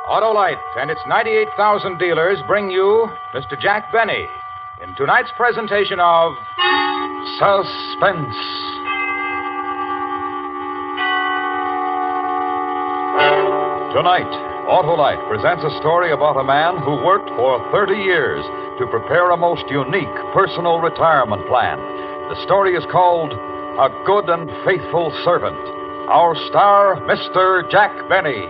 Autolite and its 98,000 dealers bring you Mr. Jack Benny in tonight's presentation of Suspense. Tonight, Autolite presents a story about a man who worked for 30 years to prepare a most unique personal retirement plan. The story is called A Good and Faithful Servant. Our star, Mr. Jack Benny.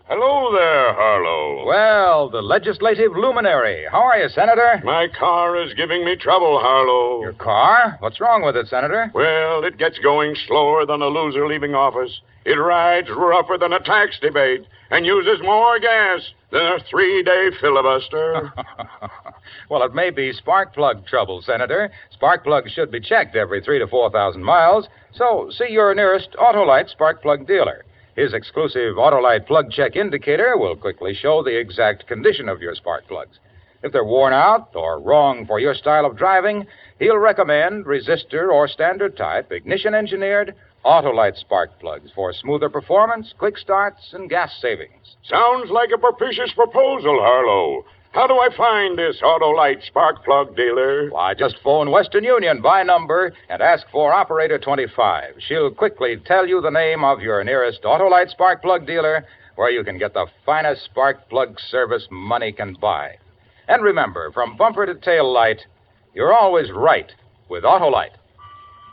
Hello there, Harlow. Well, the legislative luminary. How are you, Senator? My car is giving me trouble, Harlow. Your car? What's wrong with it, Senator? Well, it gets going slower than a loser leaving office. It rides rougher than a tax debate and uses more gas than a 3-day filibuster. Well, it may be spark plug trouble, Senator. Spark plugs should be checked every 3,000 to 4,000 miles, so see your nearest Autolite spark plug dealer. His exclusive Autolite plug check indicator will quickly show the exact condition of your spark plugs. If they're worn out or wrong for your style of driving, he'll recommend resistor or standard type, ignition-engineered Autolite spark plugs for smoother performance, quick starts, and gas savings. Sounds like a propitious proposal, Harlow. How do I find this Autolite spark plug dealer? Why, just phone Western Union by number and ask for Operator 25. She'll quickly tell you the name of your nearest Autolite spark plug dealer where you can get the finest spark plug service money can buy. And remember, from bumper to tail light, you're always right with Autolite.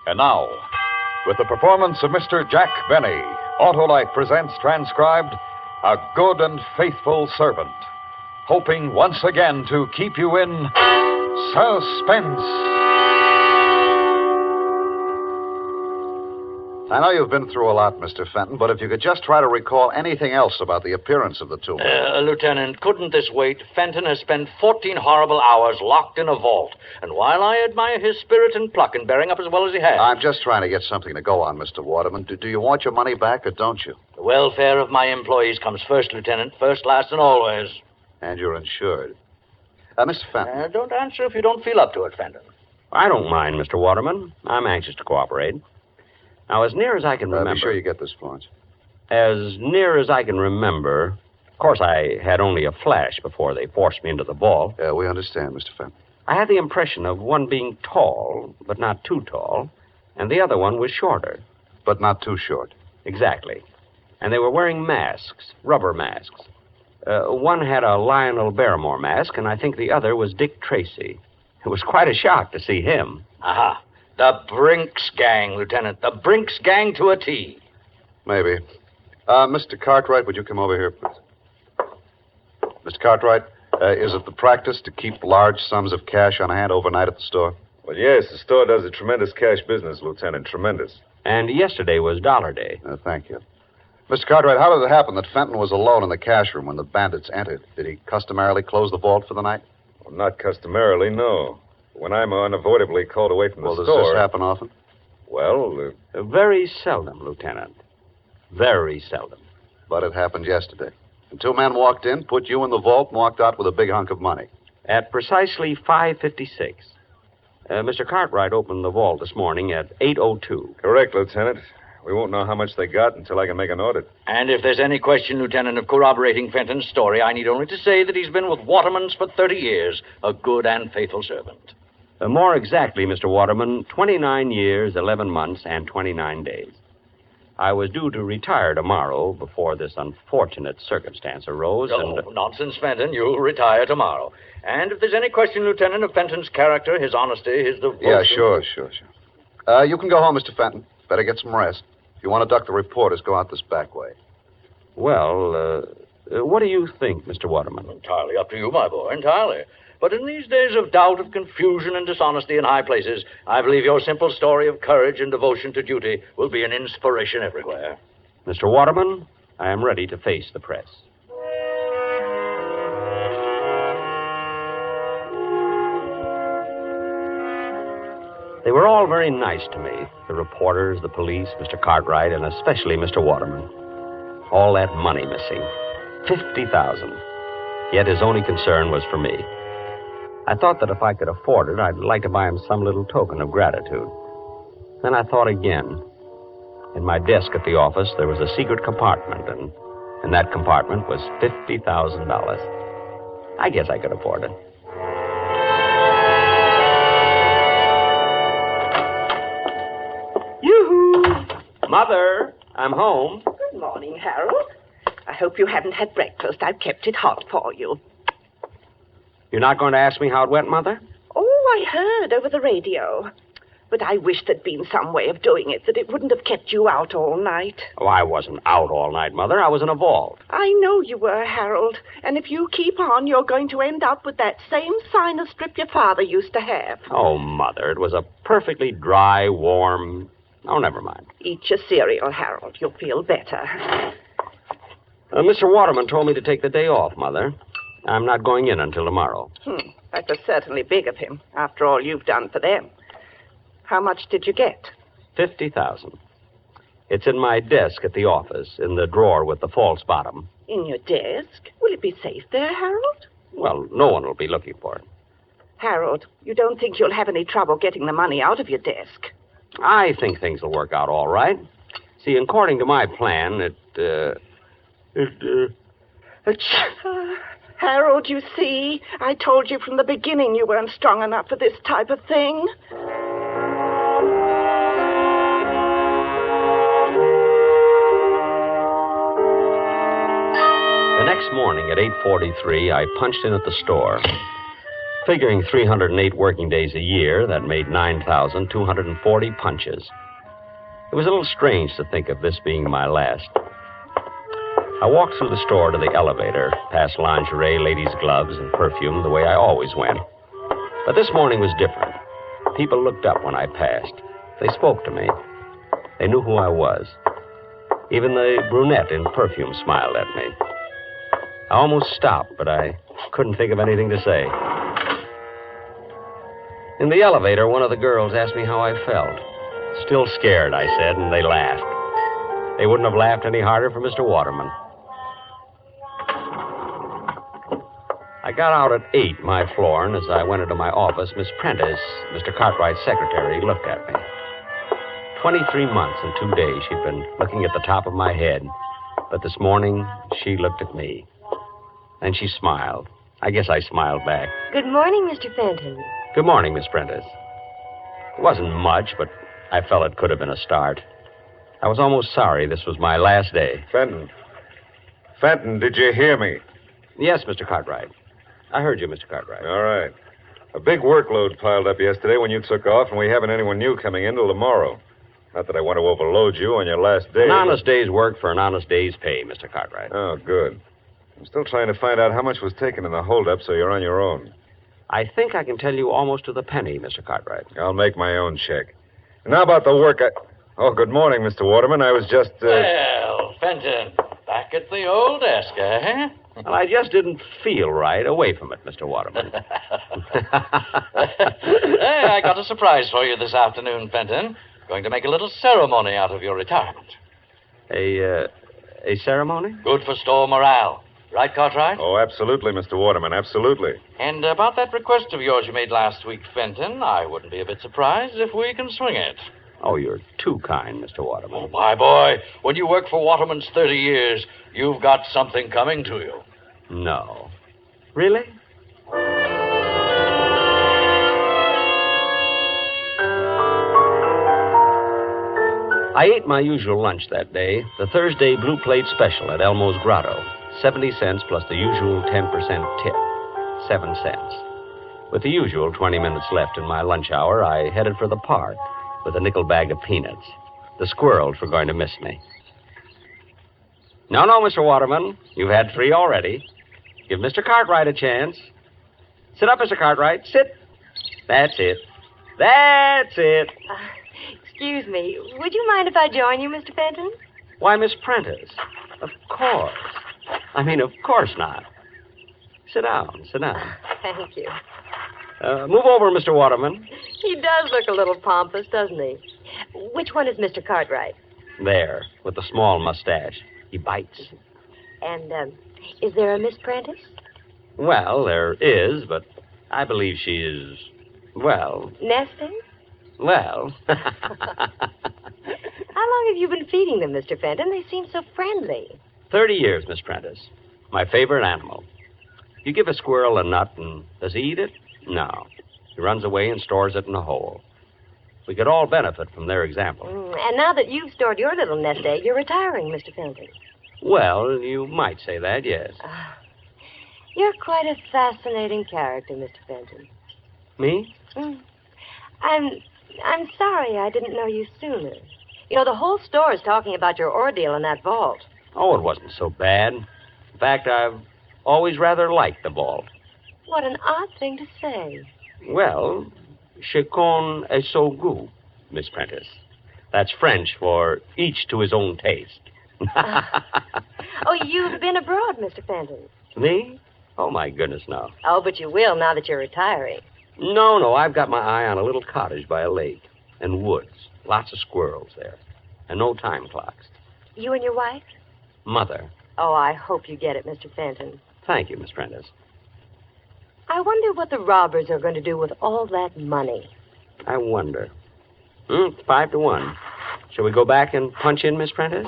And now, with the performance of Mr. Jack Benny, Autolite presents transcribed A Good and Faithful Servant, hoping once again to keep you in suspense. I know you've been through a lot, Mr. Fenton, but if you could just try to recall anything else about the appearance of the two men. Lieutenant, couldn't this wait? Fenton has spent 14 horrible hours locked in a vault, and while I admire his spirit and pluck in bearing up as well as he has... I'm just trying to get something to go on, Mr. Waterman. Do you want your money back or don't you? The welfare of my employees comes first, Lieutenant. First, last, and always. And you're insured. Mr. Fenton. Don't answer if you don't feel up to it, Fenton. I don't mind, Mr. Waterman. I'm anxious to cooperate. Now, as near as I can remember... Be sure you get this, Florence. As near as I can remember... Of course, I had only a flash before they forced me into the vault. Yeah, we understand, Mr. Fenton. I had the impression of one being tall, but not too tall, and the other one was shorter. But not too short. Exactly. And they were wearing masks, rubber masks. One had a Lionel Barrymore mask, and I think the other was Dick Tracy. It was quite a shock to see him. Aha. The Brinks Gang, Lieutenant. The Brinks Gang to a T. Maybe. Mr. Cartwright, would you come over here, please? Mr. Cartwright, is it the practice to keep large sums of cash on hand overnight at the store? Well, yes, the store does a tremendous cash business, Lieutenant. Tremendous. And yesterday was Dollar Day. Thank you. Mr. Cartwright, how did it happen that Fenton was alone in the cash room when the bandits entered? Did he customarily close the vault for the night? Well, not customarily, no. When I'm unavoidably called away from the store... Does this happen often? Well, very seldom, Lieutenant. Very seldom. But it happened yesterday. And two men walked in, put you in the vault, and walked out with a big hunk of money. At precisely 5:56. Mr. Cartwright opened the vault this morning at 8:02. Correct, Lieutenant. We won't know how much they got until I can make an audit. And if there's any question, Lieutenant, of corroborating Fenton's story, I need only to say that he's been with Waterman's for 30 years, a good and faithful servant. More exactly, Mr. Waterman, 29 years, 11 months, and 29 days. I was due to retire tomorrow before this unfortunate circumstance arose, Nonsense, Fenton. You'll retire tomorrow. And if there's any question, Lieutenant, of Fenton's character, his honesty, his devotion... Yeah, sure. You can go home, Mr. Fenton. Better get some rest. If you want to duck the reporters, go out this back way. Well, what do you think, Mr. Waterman? Entirely up to you, my boy, entirely. But in these days of doubt, of confusion, and dishonesty in high places, I believe your simple story of courage and devotion to duty will be an inspiration everywhere. Mr. Waterman, I am ready to face the press. They were all very nice to me, the reporters, the police, Mr. Cartwright, and especially Mr. Waterman. All that money missing. $50,000. Yet his only concern was for me. I thought that if I could afford it, I'd like to buy him some little token of gratitude. Then I thought again. In my desk at the office, there was a secret compartment, and in that compartment was $50,000. I guess I could afford it. Yoo-hoo! Mother, I'm home. Good morning, Harold. I hope you haven't had breakfast. I've kept it hot for you. You're not going to ask me how it went, Mother? Oh, I heard over the radio. But I wish there'd been some way of doing it that it wouldn't have kept you out all night. Oh, I wasn't out all night, Mother. I was in a vault. I know you were, Harold. And if you keep on, you're going to end up with that same sinus strip your father used to have. Oh, Mother, it was a perfectly dry, warm... Oh, never mind. Eat your cereal, Harold. You'll feel better. Mr. Waterman told me to take the day off, Mother. I'm not going in until tomorrow. That was certainly big of him, after all you've done for them. How much did you get? $50,000. It's in my desk at the office, in the drawer with the false bottom. In your desk? Will it be safe there, Harold? Well, no one will be looking for it. Harold, you don't think you'll have any trouble getting the money out of your desk? I think things will work out all right. See, according to my plan, Harold, you see, I told you from the beginning you weren't strong enough for this type of thing. The next morning at 8:43, I punched in at the store. Figuring 308 working days a year, that made 9,240 punches. It was a little strange to think of this being my last. I walked through the store to the elevator, past lingerie, ladies' gloves, and perfume the way I always went. But this morning was different. People looked up when I passed. They spoke to me. They knew who I was. Even the brunette in perfume smiled at me. I almost stopped, but I couldn't think of anything to say. In the elevator, one of the girls asked me how I felt. Still scared, I said, and they laughed. They wouldn't have laughed any harder for Mr. Waterman. I got out at 8, my floor, and as I went into my office, Miss Prentice, Mr. Cartwright's secretary, looked at me. 23 months and 2 days she'd been looking at the top of my head. But this morning, she looked at me. And she smiled. I guess I smiled back. Good morning, Mr. Fenton. Good morning, Miss Prentice. It wasn't much, but I felt it could have been a start. I was almost sorry this was my last day. Fenton, did you hear me? Yes, Mr. Cartwright. I heard you, Mr. Cartwright. All right. A big workload piled up yesterday when you took off, and we haven't anyone new coming in till tomorrow. Not that I want to overload you on your last day. An honest day's work for an honest day's pay, Mr. Cartwright. Oh, good. I'm still trying to find out how much was taken in the holdup, so you're on your own. I think I can tell you almost to the penny, Mr. Cartwright. I'll make my own check. And how about the work Oh, good morning, Mr. Waterman. I was just, Well, Fenton, back at the old desk, eh? Well, I just didn't feel right away from it, Mr. Waterman. Hey, I got a surprise for you this afternoon, Fenton. Going to make a little ceremony out of your retirement. A ceremony? Good for store morale. Right, Cartwright? Oh, absolutely, Mr. Waterman, absolutely. And about that request of yours you made last week, Fenton, I wouldn't be a bit surprised if we can swing it. Oh, you're too kind, Mr. Waterman. Oh, my boy, when you work for Waterman's 30 years, you've got something coming to you. No. Really? I ate my usual lunch that day, the Thursday Blue Plate Special at Elmo's Grotto. 70 cents plus the usual 10% tip. 7 cents. With the usual 20 minutes left in my lunch hour, I headed for the park with a nickel bag of peanuts. The squirrels were going to miss me. No, Mr. Waterman. You've had 3 already. Give Mr. Cartwright a chance. Sit up, Mr. Cartwright. Sit. That's it. That's it. Excuse me. Would you mind if I join you, Mr. Fenton? Why, Miss Prentice. Of course. Of course not. Sit down. Thank you. Move over, Mr. Waterman. He does look a little pompous, doesn't he? Which one is Mr. Cartwright? There, with the small mustache. He bites. And, is there a Miss Prentice? Well, there is, but I believe she is, well... Nesting? Well... How long have you been feeding them, Mr. Fenton? They seem so friendly. 30 years, Miss Prentice. My favorite animal. You give a squirrel a nut, and does he eat it? No. He runs away and stores it in a hole. We could all benefit from their example. And now that you've stored your little nest egg, you're retiring, Mr. Fenton. Well, you might say that, yes. You're quite a fascinating character, Mr. Fenton. Me? I'm sorry I didn't know you sooner. You know, the whole store is talking about your ordeal in that vault. Oh, it wasn't so bad. In fact, I've always rather liked the vault. What an odd thing to say. Well, chacun est son goût, Miss Prentice. That's French for each to his own taste. Oh, you've been abroad, Mr. Fenton. Me? Oh, my goodness, no. Oh, but you will now that you're retiring. No, I've got my eye on a little cottage by a lake and woods. Lots of squirrels there. And no time clocks. You and your wife? Mother. Oh, I hope you get it, Mr. Fenton. Thank you, Miss Prentice. I wonder what the robbers are going to do with all that money. I wonder. It's 5-1. Shall we go back and punch in, Miss Prentice?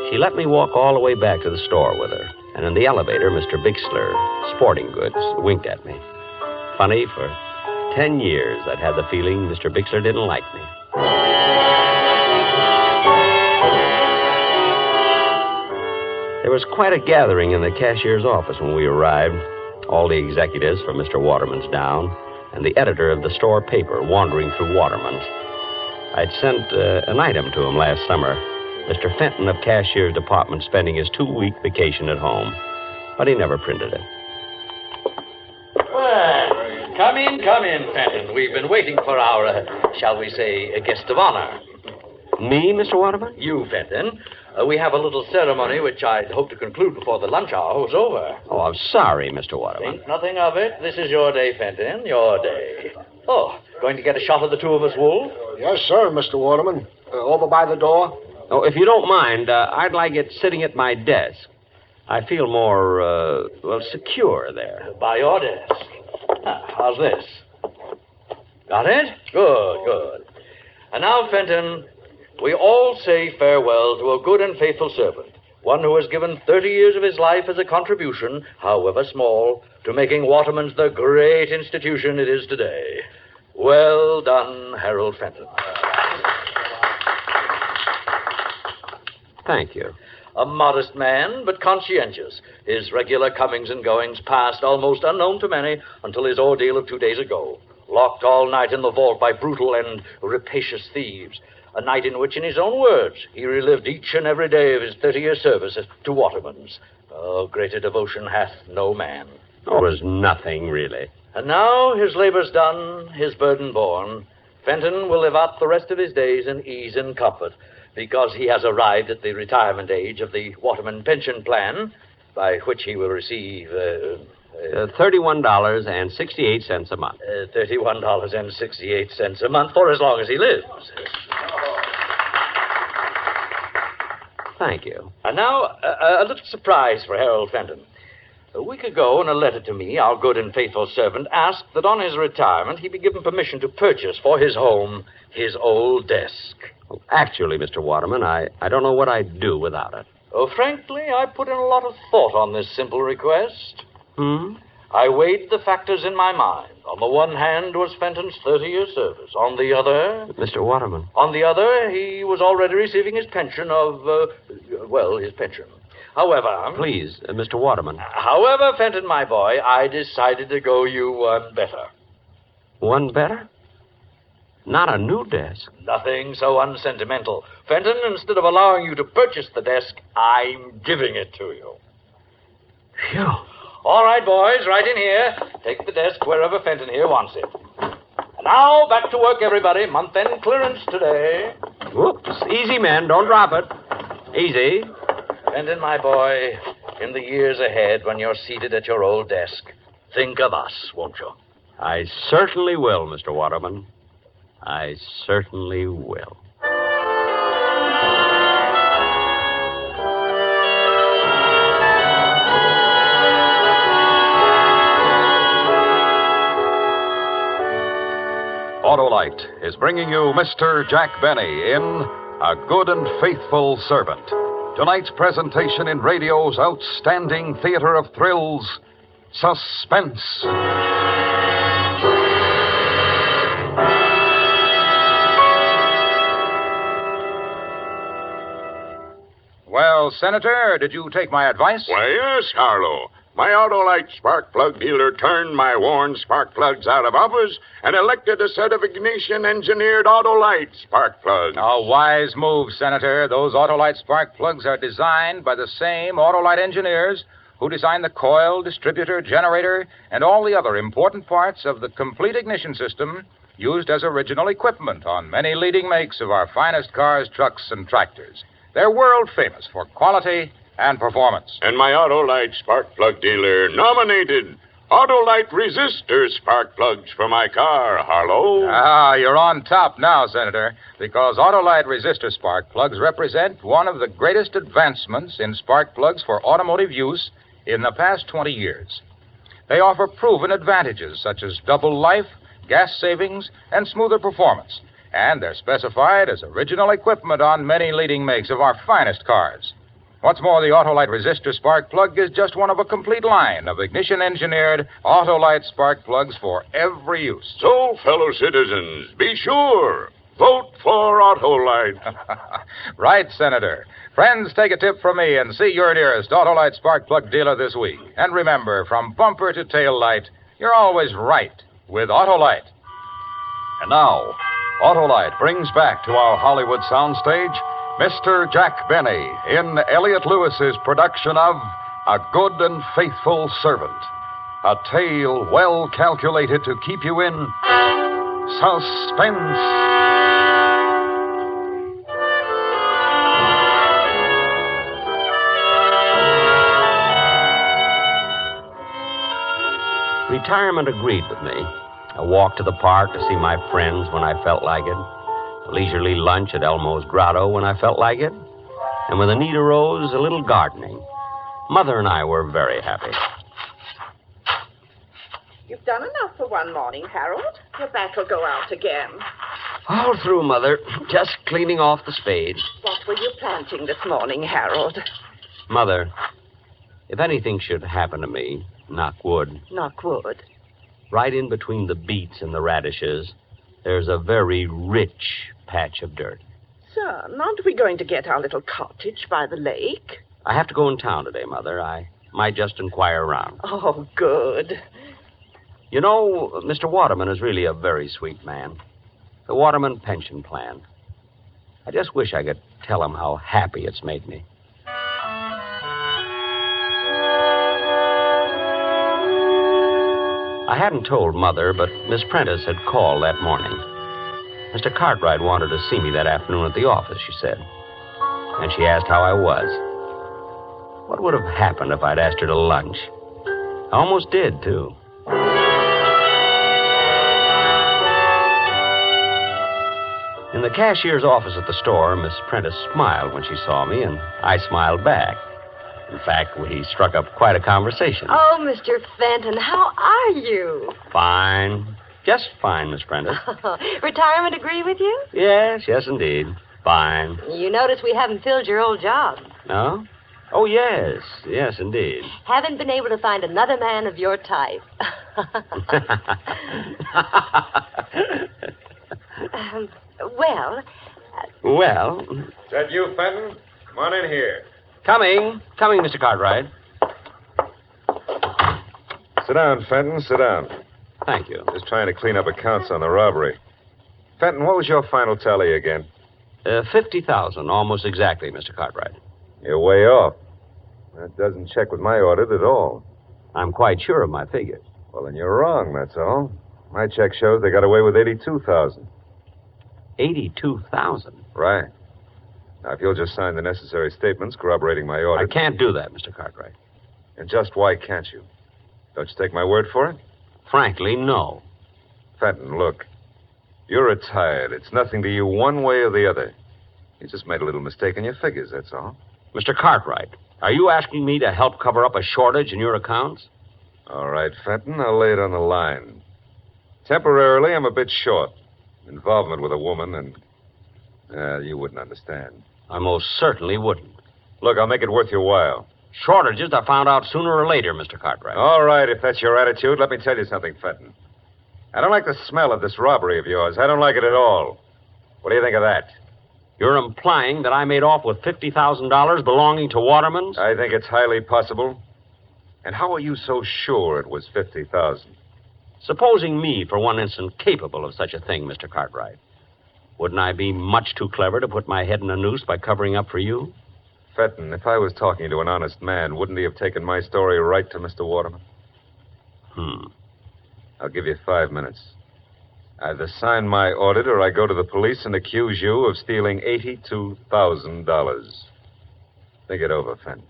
She let me walk all the way back to the store with her. And in the elevator, Mr. Bixler, Sporting Goods, winked at me. Funny, for 10 years I'd had the feeling Mr. Bixler didn't like me. There was quite a gathering in the cashier's office when we arrived. All the executives from Mr. Waterman's down, and the editor of the store paper wandering through Waterman's. I'd sent an item to him last summer. Mr. Fenton of Cashier's Department spending his 2-week vacation at home. But he never printed it. Well, come in, Fenton. We've been waiting for our, shall we say, guest of honor. Me, Mr. Waterman? You, Fenton. We have a little ceremony which I'd hope to conclude before the lunch hour was over. Oh, I'm sorry, Mr. Waterman. Think nothing of it. This is your day, Fenton, your day. Oh, going to get a shot of the two of us, Wolf? Yes, sir, Mr. Waterman. Over by the door? Oh, if you don't mind, I'd like it sitting at my desk. I feel more, secure there. By your desk. How's this? Got it? Good. And now, Fenton, we all say farewell to a good and faithful servant, one who has given 30 years of his life as a contribution, however small, to making Waterman's the great institution it is today. Well done, Harold Fenton. Thank you. A modest man, but conscientious. His regular comings and goings passed almost unknown to many until his ordeal of 2 days ago. Locked all night in the vault by brutal and rapacious thieves. A night in which, in his own words, he relived each and every day of his 30-year service to Waterman's. Oh, greater devotion hath no man. Oh, it was nothing, really. And now, his labor's done, his burden borne, Fenton will live out the rest of his days in ease and comfort, because he has arrived at the retirement age of the Waterman pension plan, by which he will receive... $31.68 a month. $31.68 a month for as long as he lives. Thank you. And now, a little surprise for Harold Fenton. A week ago, in a letter to me, our good and faithful servant asked that on his retirement he be given permission to purchase for his home his old desk. Well, actually, Mr. Waterman, I don't know what I'd do without it. Oh, frankly, I put in a lot of thought on this simple request. I weighed the factors in my mind. On the one hand was Fenton's 30-year service. On the other... Mr. Waterman. On the other, he was already receiving his pension of, his pension. However... Please, Mr. Waterman. However, Fenton, my boy, I decided to go you one better. One better? Not a new desk. Nothing so unsentimental. Fenton, instead of allowing you to purchase the desk, I'm giving it to you. Phew. All right, boys, right in here. Take the desk wherever Fenton here wants it. And now, back to work, everybody. Month-end clearance today. Whoops. Easy, men. Don't drop it. Easy. Fenton, my boy, in the years ahead, when you're seated at your old desk, think of us, won't you? I certainly will, Mr. Waterman. I certainly will. Autolite is bringing you Mr. Jack Benny in A Good and Faithful Servant. Tonight's presentation in radio's outstanding theater of thrills, Suspense. Well, Senator, did you take my advice? Why, yes, Harlow. My Autolite spark plug dealer turned my worn spark plugs out of office and elected a set of ignition-engineered Autolite spark plugs. A wise move, Senator. Those Autolite spark plugs are designed by the same Autolite engineers who designed the coil, distributor, generator, and all the other important parts of the complete ignition system used as original equipment on many leading makes of our finest cars, trucks, and tractors. They're world famous for quality and performance. And my Autolite spark plug dealer nominated Autolite resistor spark plugs for my car, Harlow. Ah, you're on top now, Senator, because Autolite resistor spark plugs represent one of the greatest advancements in spark plugs for automotive use in the past 20 years. They offer proven advantages such as double life, gas savings, and smoother performance. And they're specified as original equipment on many leading makes of our finest cars. What's more, the Autolite resistor spark plug is just one of a complete line of ignition-engineered Autolite spark plugs for every use. So, fellow citizens, be sure, vote for Autolite. Right, Senator. Friends, take a tip from me and see your nearest Autolite spark plug dealer this week. And remember, from bumper to tail light, you're always right with Autolite. And now, Autolite brings back to our Hollywood soundstage Mr. Jack Benny in Elliot Lewis's production of A Good and Faithful Servant, a tale well calculated to keep you in suspense. Retirement agreed with me. A walk to the park to see my friends when I felt like it. A leisurely lunch at Elmo's Grotto when I felt like it. And when the need arose, a little gardening. Mother and I were very happy. You've done enough for one morning, Harold. Your back will go out again. All through, Mother. Just cleaning off the spade. What were you planting this morning, Harold? Mother, if anything should happen to me, knock wood. Knock wood. Right in between the beets and the radishes, there's a very rich patch of dirt. Son, aren't we going to get our little cottage by the lake? I have to go in town today, Mother. I might just inquire around. Oh, good. You know, Mr. Waterman is really a very sweet man. The Waterman pension plan. I just wish I could tell him how happy it's made me. I hadn't told Mother, but Miss Prentice had called that morning. Mr. Cartwright wanted to see me that afternoon at the office, she said. And she asked how I was. What would have happened if I'd asked her to lunch? I almost did, too. In the cashier's office at the store, Miss Prentice smiled when she saw me, and I smiled back. In fact, we struck up quite a conversation. Oh, Mr. Fenton, how are you? Fine. Just fine, Miss Prentice. Retirement agree with you? Yes, indeed. Fine. You notice we haven't filled your old job. No? Oh, yes, indeed. Haven't been able to find another man of your type. Well... Well... Is that you, Fenton? Come on in here. Coming, Mr. Cartwright. Sit down, Fenton, sit down. Thank you. Just trying to clean up accounts on the robbery. Fenton, what was your final tally again? 50,000, almost exactly, Mr. Cartwright. You're way off. That doesn't check with my audit at all. I'm quite sure of my figure. Well, then you're wrong, that's all. My check shows they got away with 82,000. 82,000? Right. Now, if you'll just sign the necessary statements corroborating my audit... I can't do that, Mr. Cartwright. And just why can't you? Don't you take my word for it? Frankly, no. Fenton, look. You're retired. It's nothing to you one way or the other. You just made a little mistake in your figures, that's all. Mr. Cartwright, are you asking me to help cover up a shortage in your accounts? All right, Fenton, I'll lay it on the line. Temporarily, I'm a bit short. Involvement with a woman, and you wouldn't understand. I most certainly wouldn't. Look, I'll make it worth your while. Shortages are found out sooner or later, Mr. Cartwright. All right, if that's your attitude, let me tell you something, Fenton. I don't like the smell of this robbery of yours. I don't like it at all. What do you think of that? You're implying that I made off with $50,000 belonging to Waterman's? I think it's highly possible. And how are you so sure it was $50,000? Supposing me, for one instant, capable of such a thing, Mr. Cartwright, wouldn't I be much too clever to put my head in a noose by covering up for you? Fenton, if I was talking to an honest man, wouldn't he have taken my story right to Mr. Waterman? I'll give you 5 minutes. Either sign my audit or I go to the police and accuse you of stealing $82,000. Think it over, Fenton.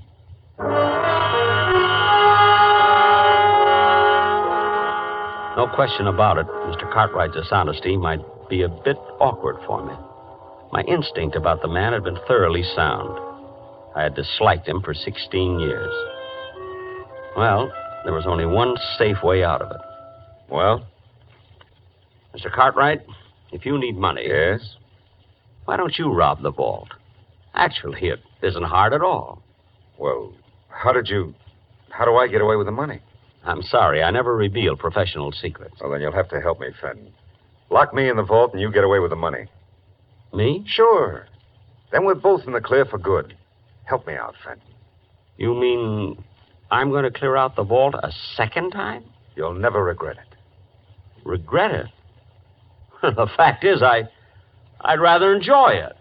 No question about it, Mr. Cartwright's dishonesty might be a bit awkward for me. My instinct about the man had been thoroughly sound. I had disliked him for 16 years. Well, there was only one safe way out of it. Well? Mr. Cartwright, if you need money... Yes? Why don't you rob the vault? Actually, it isn't hard at all. Well, how do I get away with the money? I'm sorry, I never reveal professional secrets. Well, then you'll have to help me, Fenton. Lock me in the vault and you get away with the money. Me? Sure. Then we're both in the clear for good. Help me out, Fenton. You mean I'm going to clear out the vault a second time? You'll never regret it. Regret it? The fact is, I'd rather enjoy it.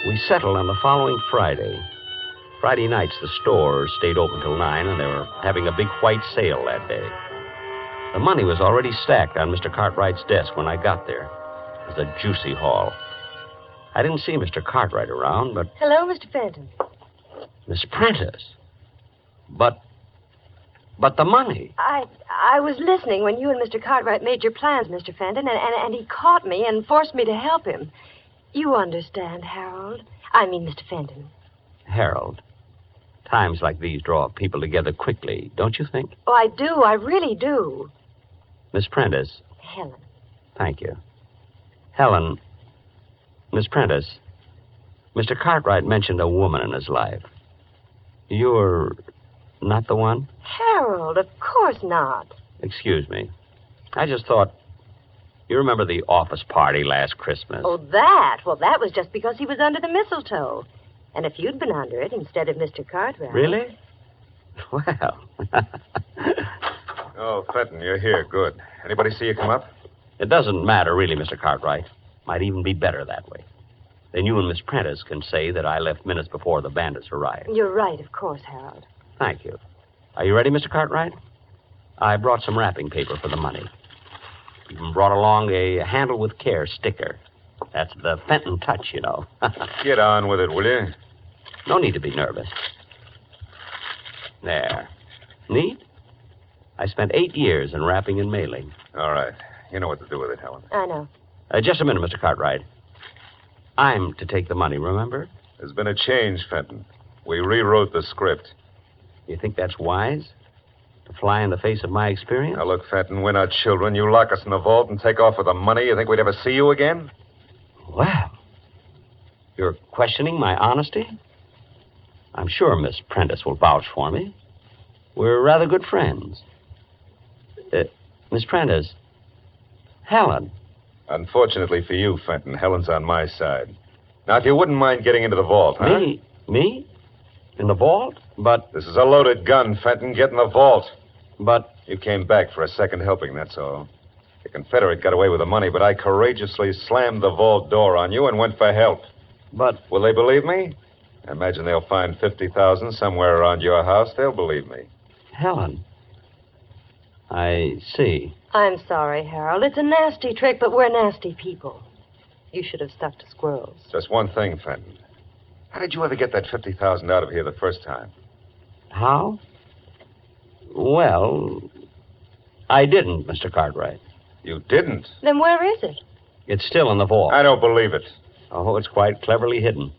We settled on the following Friday. Friday nights, the store stayed open till 9, and they were having a big white sale that day. The money was already stacked on Mr. Cartwright's desk when I got there. It was a juicy haul. I didn't see Mr. Cartwright around, but... Hello, Mr. Fenton. Miss Prentice. But the money. I was listening when you and Mr. Cartwright made your plans, Mr. Fenton, and he caught me and forced me to help him. You understand, Harold. I mean, Mr. Fenton. Harold, times like these draw people together quickly, don't you think? Oh, I do. I really do. Miss Prentice. Helen. Thank you. Helen, Miss Prentice, Mr. Cartwright mentioned a woman in his life. You're not the one? Harold, of course not. Excuse me. I just thought... You remember the office party last Christmas? Oh, that? Well, that was just because he was under the mistletoe. And if you'd been under it instead of Mr. Cartwright... Really? Well... Oh, Fenton, you're here. Good. Anybody see you come up? It doesn't matter, really, Mr. Cartwright. Might even be better that way. Then you and Miss Prentice can say that I left minutes before the bandits arrived. You're right, of course, Harold. Thank you. Are you ready, Mr. Cartwright? I brought some wrapping paper for the money. Even brought along a handle with care sticker. That's the Fenton touch, you know. Get on with it, will you? No need to be nervous. There. Neat? I spent 8 years in wrapping and mailing. All right. You know what to do with it, Helen. I know. Just a minute, Mr. Cartwright. I'm to take the money, remember? There's been a change, Fenton. We rewrote the script. You think that's wise? To fly in the face of my experience? Now, look, Fenton, we're not children. You lock us in the vault and take off with the money. You think we'd ever see you again? Well, you're questioning my honesty? I'm sure Miss Prentice will vouch for me. We're rather good friends. Miss Prentice, Helen. Unfortunately for you, Fenton, Helen's on my side. Now, if you wouldn't mind getting into the vault, huh? Me? In the vault? But... This is a loaded gun, Fenton. Get in the vault. But... You came back for a second helping, that's all. The Confederate got away with the money, but I courageously slammed the vault door on you and went for help. But... Will they believe me? I imagine they'll find $50,000 somewhere around your house. They'll believe me. Helen. I see. I'm sorry, Harold. It's a nasty trick, but we're nasty people. You should have stuck to squirrels. Just one thing, Fenton. How did you ever get that $50,000 out of here the first time? How? Well, I didn't, Mr. Cartwright. You didn't? Then where is it? It's still in the vault. I don't believe it. Oh, it's quite cleverly hidden.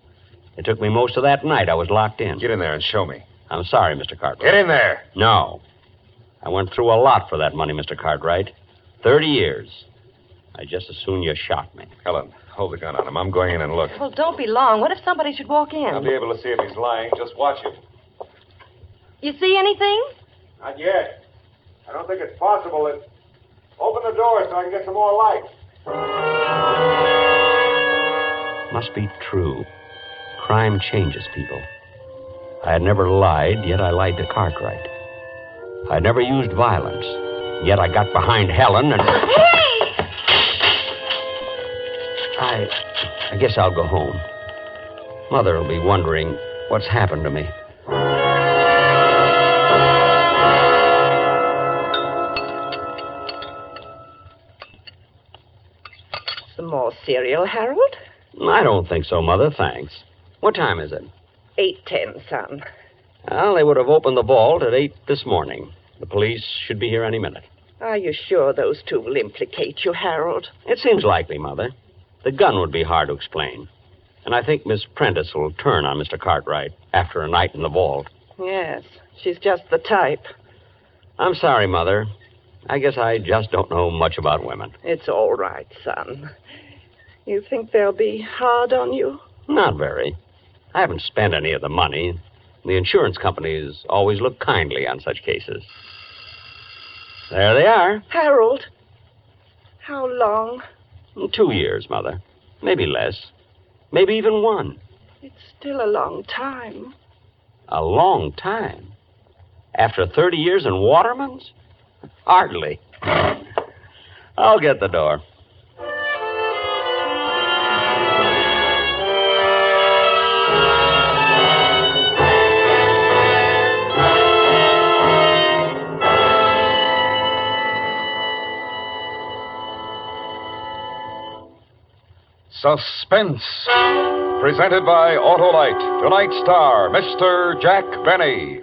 It took me most of that night. I was locked in. Get in there and show me. I'm sorry, Mr. Cartwright. Get in there. No. I went through a lot for that money, Mr. Cartwright. 30 years. I just as soon you shot me. Helen, hold the gun on him. I'm going in and look. Well, don't be long. What if somebody should walk I'll in? be able to see if he's lying. Just watch him. You see anything? Not yet. I don't think it's possible that... Open the door so I can get some more light. Must be true. Crime changes people. I had never lied, yet I lied to Cartwright. I had never used violence, yet I got behind Helen and... Hey! I guess I'll go home. Mother will be wondering what's happened to me. Some more cereal, Harold? I don't think so, Mother, thanks. What time is it? 8:10, son. Well, they would have opened the vault at 8 this morning. The police should be here any minute. Are you sure those two will implicate you, Harold? It seems likely, Mother. The gun would be hard to explain. And I think Miss Prentice will turn on Mr. Cartwright after a night in the vault. Yes, she's just the type. I'm sorry, Mother. I guess I just don't know much about women. It's all right, son. You think they'll be hard on you? Not very. I haven't spent any of the money. The insurance companies always look kindly on such cases. There they are. Harold, how long? 2 years, Mother. Maybe less. Maybe even 1. It's still a long time. A long time? After 30 years in Waterman's? Hardly. I'll get the door. Suspense, presented by Autolite. Tonight's star, Mr. Jack Benny.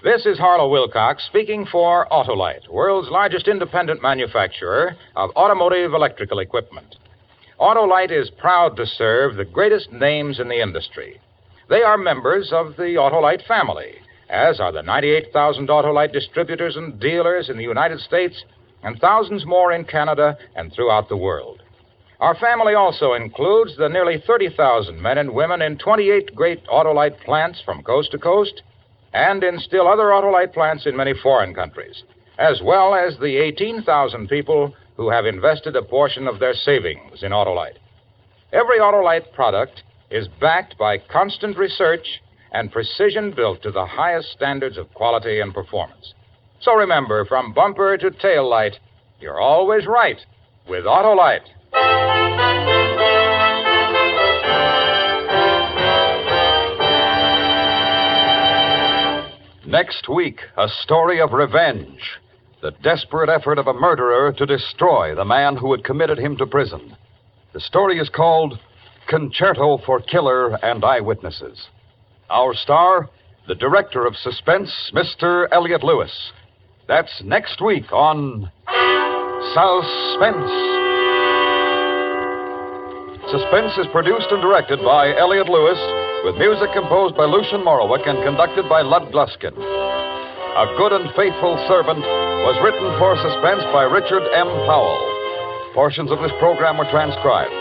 This is Harlow Wilcox speaking for Autolite, world's largest independent manufacturer of automotive electrical equipment. Autolite is proud to serve the greatest names in the industry. They are members of the Autolite family, as are the 98,000 Autolite distributors and dealers in the United States and thousands more in Canada and throughout the world. Our family also includes the nearly 30,000 men and women in 28 great Autolite plants from coast to coast and in still other Autolite plants in many foreign countries, as well as the 18,000 people who have invested a portion of their savings in Autolite. Every Autolite product is backed by constant research and precision built to the highest standards of quality and performance. So remember, from bumper to tail light, you're always right with Autolite. Next week, a story of revenge. The desperate effort of a murderer to destroy the man who had committed him to prison. The story is called Concerto for Killer and Eyewitnesses. Our star, the director of Suspense, Mr. Elliot Lewis. That's next week on Suspense. Suspense is produced and directed by Elliot Lewis, with music composed by Lucian Morowick and conducted by Lud Gluskin. A Good and Faithful Servant was written for Suspense by Richard M. Powell. Portions of this program were transcribed.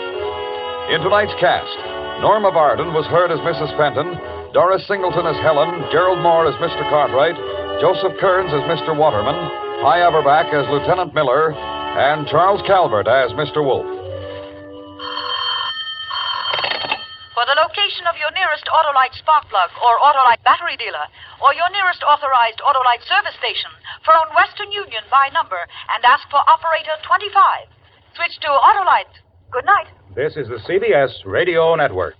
In tonight's cast, Norma Varden was heard as Mrs. Fenton, Doris Singleton as Helen, Gerald Moore as Mr. Cartwright, Joseph Kearns as Mr. Waterman, Hy Averback as Lieutenant Miller, and Charles Calvert as Mr. Wolfe. For the location of your nearest Autolite spark plug or Autolite battery dealer, or your nearest authorized Autolite service station, phone Western Union by number and ask for operator 25. Switch to Autolite. Good night. This is the CBS Radio Network.